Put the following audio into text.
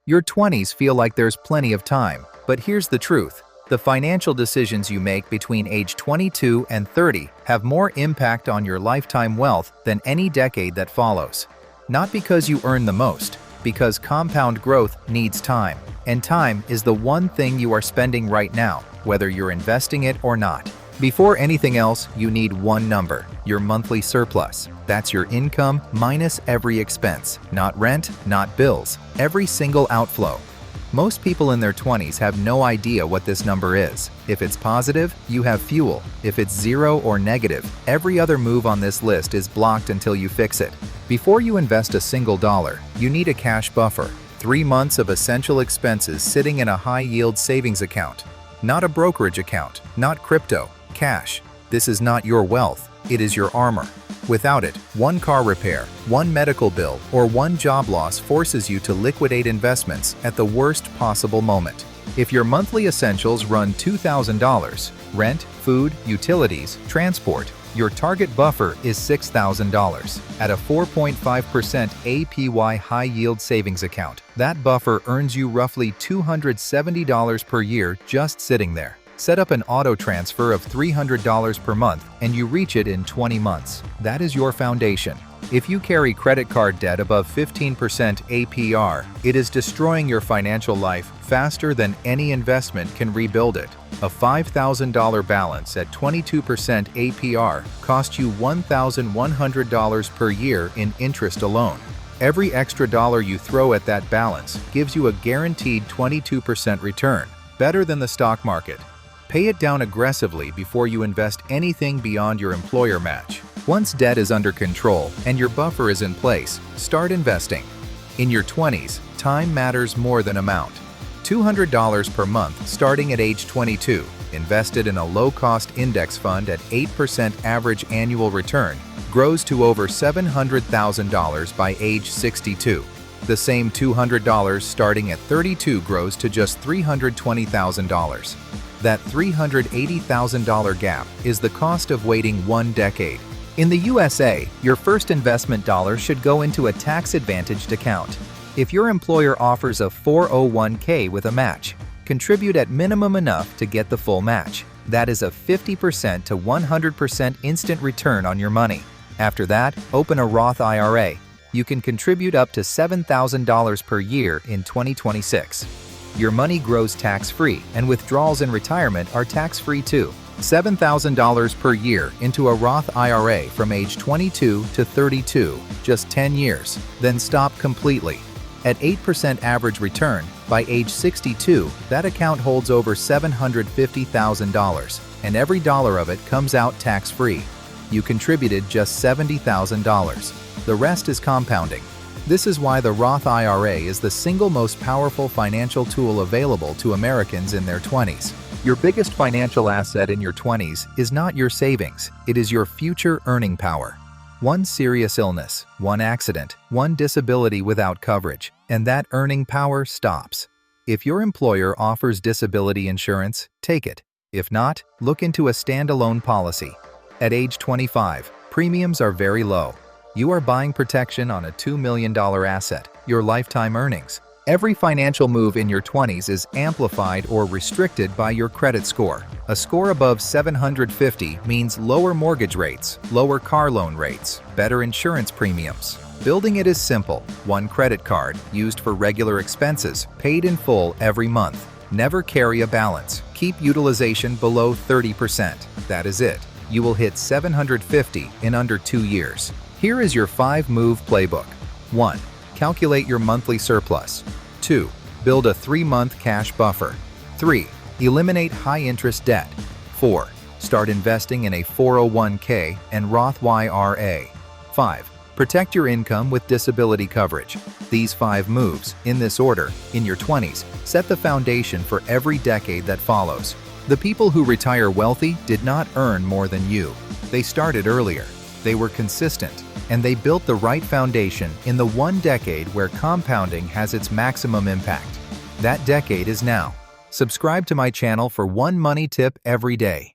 Your 20s feel like there's plenty of time, but here's the truth. The financial decisions you make between age 22 and 30 have more impact on your lifetime wealth than any decade that follows. Not because you earn the most, because compound growth needs time, and time is the one thing you are spending right now, whether you're investing it or not. Before anything else, you need one number, your monthly surplus. That's your income minus every expense, not rent, not bills, every single outflow. Most people in their 20s have no idea what this number is. If it's positive, you have fuel. If it's zero or negative, every other move on this list is blocked until you fix it. Before you invest a single dollar, you need a cash buffer. 3 months of essential expenses sitting in a high-yield savings account. Not a brokerage account, not crypto, cash. This is not your wealth, it is your armor. Without it, one car repair, one medical bill, or one job loss forces you to liquidate investments at the worst possible moment. If your monthly essentials run $2,000, rent, food, utilities, transport, your target buffer is $6,000. At a 4.5% APY high-yield savings account, that buffer earns you roughly $270 per year just sitting there. Set up an auto transfer of $300 per month and you reach it in 20 months. That is your foundation. If you carry credit card debt above 15% APR, it is destroying your financial life faster than any investment can rebuild it. A $5,000 balance at 22% APR costs you $1,100 per year in interest alone. Every extra dollar you throw at that balance gives you a guaranteed 22% return, better than the stock market. Pay it down aggressively before you invest anything beyond your employer match. Once debt is under control and your buffer is in place, start investing. In your 20s, time matters more than amount. $200 per month starting at age 22, invested in a low-cost index fund at 8% average annual return, grows to over $700,000 by age 62. The same $200 starting at 32 grows to just $320,000. That $380,000 gap is the cost of waiting 1 decade. In the USA, your first investment dollar should go into a tax-advantaged account. If your employer offers a 401k with a match, contribute at minimum enough to get the full match. That is a 50% to 100% instant return on your money. After that, open a Roth IRA. You can contribute up to $7,000 per year in 2026. Your money grows tax-free, and withdrawals in retirement are tax-free too. $7,000 per year into a Roth IRA from age 22 to 32, just 10 years, then stop completely. At 8% average return, by age 62, that account holds over $750,000, and every dollar of it comes out tax-free. You contributed just $70,000. The rest is compounding. This is why the Roth IRA is the single most powerful financial tool available to Americans in their 20s. Your biggest financial asset in your 20s is not your savings, it is your future earning power. One serious illness, one accident, one disability without coverage, and that earning power stops. If your employer offers disability insurance, take it. If not, look into a standalone policy. At age 25, premiums are very low. You are buying protection on a $2 million asset, your lifetime earnings. Every financial move in your 20s is amplified or restricted by your credit score. A score above 750 means lower mortgage rates, lower car loan rates, better insurance premiums. Building it is simple. One credit card, used for regular expenses, paid in full every month. Never carry a balance. Keep utilization below 30%. That is it. You will hit 750 in under 2 years. Here is your 5-move playbook. 1. Calculate your monthly surplus. 2. Build a 3-month cash buffer. 3. Eliminate high-interest debt. 4. Start investing in a 401k and Roth IRA. 5. Protect your income with disability coverage. These 5 moves, in this order, in your 20s, set the foundation for every decade that follows. The people who retire wealthy did not earn more than you. They started earlier. They were consistent, and they built the right foundation in the 1 decade where compounding has its maximum impact. That decade is now. Subscribe to my channel for one money tip every day.